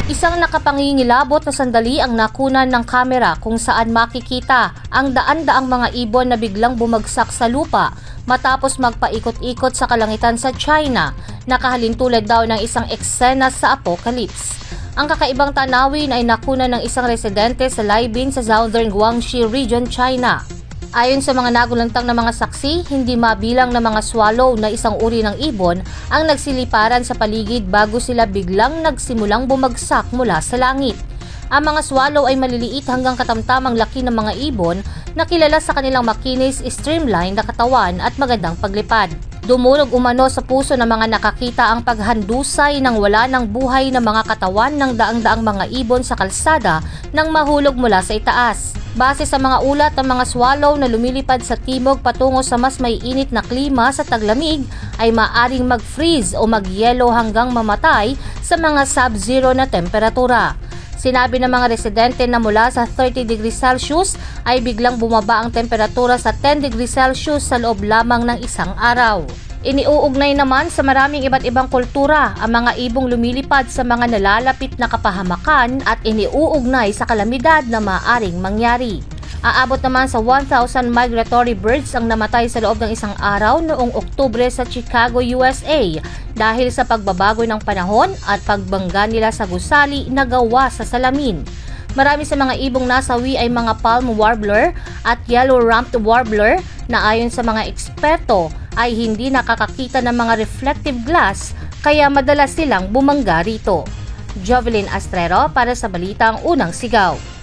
Isang nakapangingilabot na sandali ang nakunan ng kamera kung saan makikita ang daan-daang mga ibon na biglang bumagsak sa lupa matapos magpaikot-ikot sa kalangitan sa China, nakahalintulad daw ng isang eksena sa apocalypse. Ang kakaibang tanawin ay nakunan ng isang residente sa Laibin sa Southern Guangxi Region, China. Ayon sa mga nagulantang na mga saksi, hindi mabilang na mga swallow na isang uri ng ibon ang nagsiliparan sa paligid bago sila biglang nagsimulang bumagsak mula sa langit. Ang mga swallow ay maliliit hanggang katamtamang laki ng mga ibon na kilala sa kanilang makinis, streamline na katawan at magandang paglipad. Dumulog umano sa puso ng mga nakakita ang paghandusay ng wala ng buhay na mga katawan ng daang-daang mga ibon sa kalsada nang mahulog mula sa itaas. Base sa mga ulat ng mga swallow na lumilipad sa timog patungo sa mas maiinit na klima sa taglamig ay maaring mag-freeze o mag-yelo hanggang mamatay sa mga sub-zero na temperatura. Sinabi ng mga residente na mula sa 30 degrees Celsius ay biglang bumaba ang temperatura sa 10 degrees Celsius sa loob lamang ng isang araw. Iniuugnay naman sa maraming iba't ibang kultura ang mga ibong lumilipad sa mga nalalapit na kapahamakan at iniuugnay sa kalamidad na maaring mangyari. Aabot naman sa 1,000 migratory birds ang namatay sa loob ng isang araw noong Oktubre sa Chicago, USA dahil sa pagbabago ng panahon at pagbangga nila sa gusali na gawa sa salamin. Marami sa mga ibong nasawi ay mga palm warbler at yellow-rumped warbler na ayon sa mga eksperto ay hindi nakakakita ng mga reflective glass kaya madalas silang bumangga rito. Jovelyn Astrero para sa Balitang Unang Sigaw.